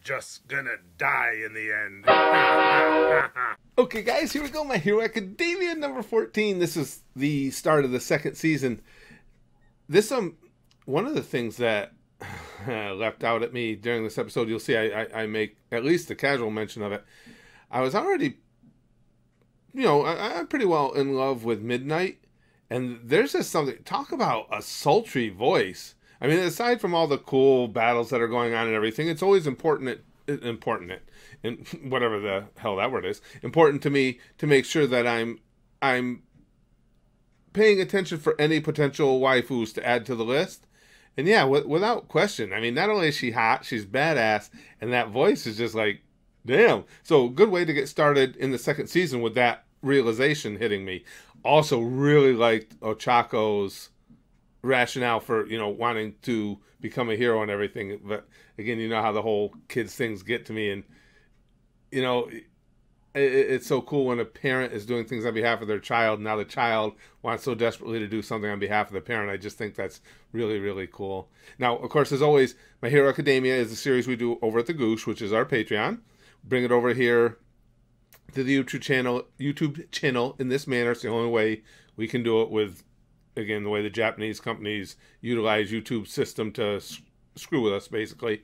just gonna die in the end. Okay, guys, here we go. My Hero Academia number 14. This is the start of the second season. This one of the things that left out at me during this episode, you'll see I make at least a casual mention of it. I was already, I'm pretty well in love with Midnight, and there's just something, talk about a sultry voice. I mean, aside from all the cool battles that are going on and everything, it's always important, and whatever the hell that word is, important to me to make sure that I'm paying attention for any potential waifus to add to the list. And yeah, without question, I mean, not only is she hot, she's badass, and that voice is just like, damn. So good way to get started in the second season with that realization hitting me. Also really liked Ochako's rationale for, wanting to become a hero and everything. But again, you know how the whole kids things get to me. And, it's so cool when a parent is doing things on behalf of their child. Now the child wants so desperately to do something on behalf of the parent. I just think that's really, really cool. Now, of course, as always, My Hero Academia is a series we do over at the Goosh, which is our Patreon. Bring it over here to the YouTube channel in this manner. It's the only way we can do it with, again, the way the Japanese companies utilize YouTube system to screw with us, basically.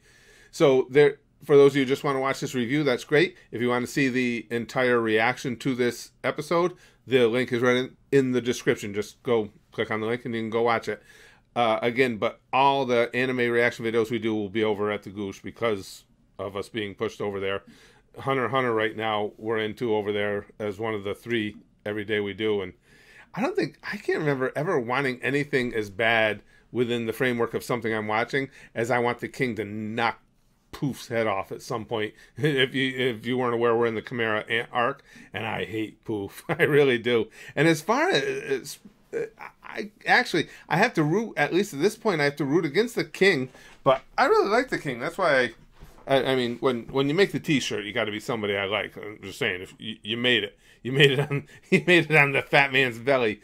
So there, for those of you who just want to watch this review, that's great. If you want to see the entire reaction to this episode, the link is right in the description. Just go click on the link and you can go watch it. Again, but all the anime reaction videos we do will be over at the Goosh because of us being pushed over there. Hunter x Hunter right now we're into over there as one of the 3 every day we do. And I can't remember ever wanting anything as bad within the framework of something I'm watching as I want the king to knock Poof's head off at some point. If you weren't aware, we're in the Chimera arc, and I hate Poof. I really do. And as far as I have to root, at least at this point, I have to root against the king, but I really like the king. That's why I mean, when you make the T-shirt, you got to be somebody I like. I'm just saying, if you made it, you made it on the fat man's belly.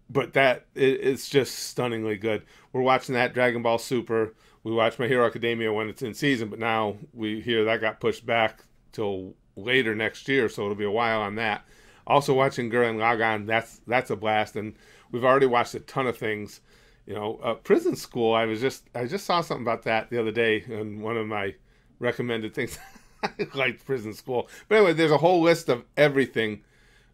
But it's just stunningly good. We're watching that Dragon Ball Super. We watch My Hero Academia when it's in season, but now we hear that got pushed back till later next year, so it'll be a while on that. Also watching Gurren Lagann, that's a blast, and we've already watched a ton of things. Prison School. I just saw something about that the other day, and one of my recommended things. I liked Prison School, but anyway, there's a whole list of everything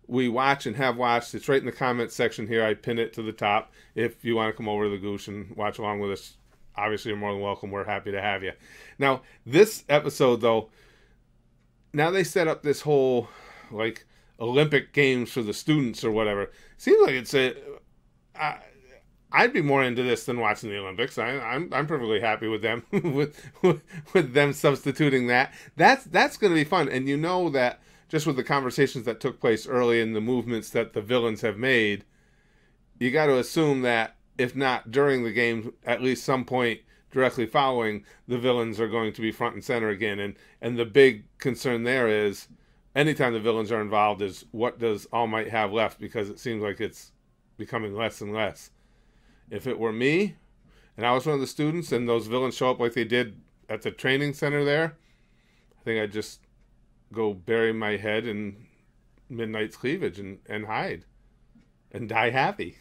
we watch and have watched. It's right in the comments section here. I pin it to the top. If you want to come over to the Goosh and watch along with us, obviously you're more than welcome. We're happy to have you. Now, this episode, though, now they set up this whole, like, Olympic Games for the students or whatever. Seems like it's I'd be more into this than watching the Olympics. I'm perfectly happy with them with them substituting that. That's going to be fun. And you know that just with the conversations that took place early and the movements that the villains have made, you got to assume that if not during the game, at least some point directly following, the villains are going to be front and center again. And the big concern there is, anytime the villains are involved, is what does All Might have left? Because it seems like it's becoming less and less. If it were me, and I was one of the students, and those villains show up like they did at the training center there, I think I'd just go bury my head in Midnight's cleavage and hide. And die happy.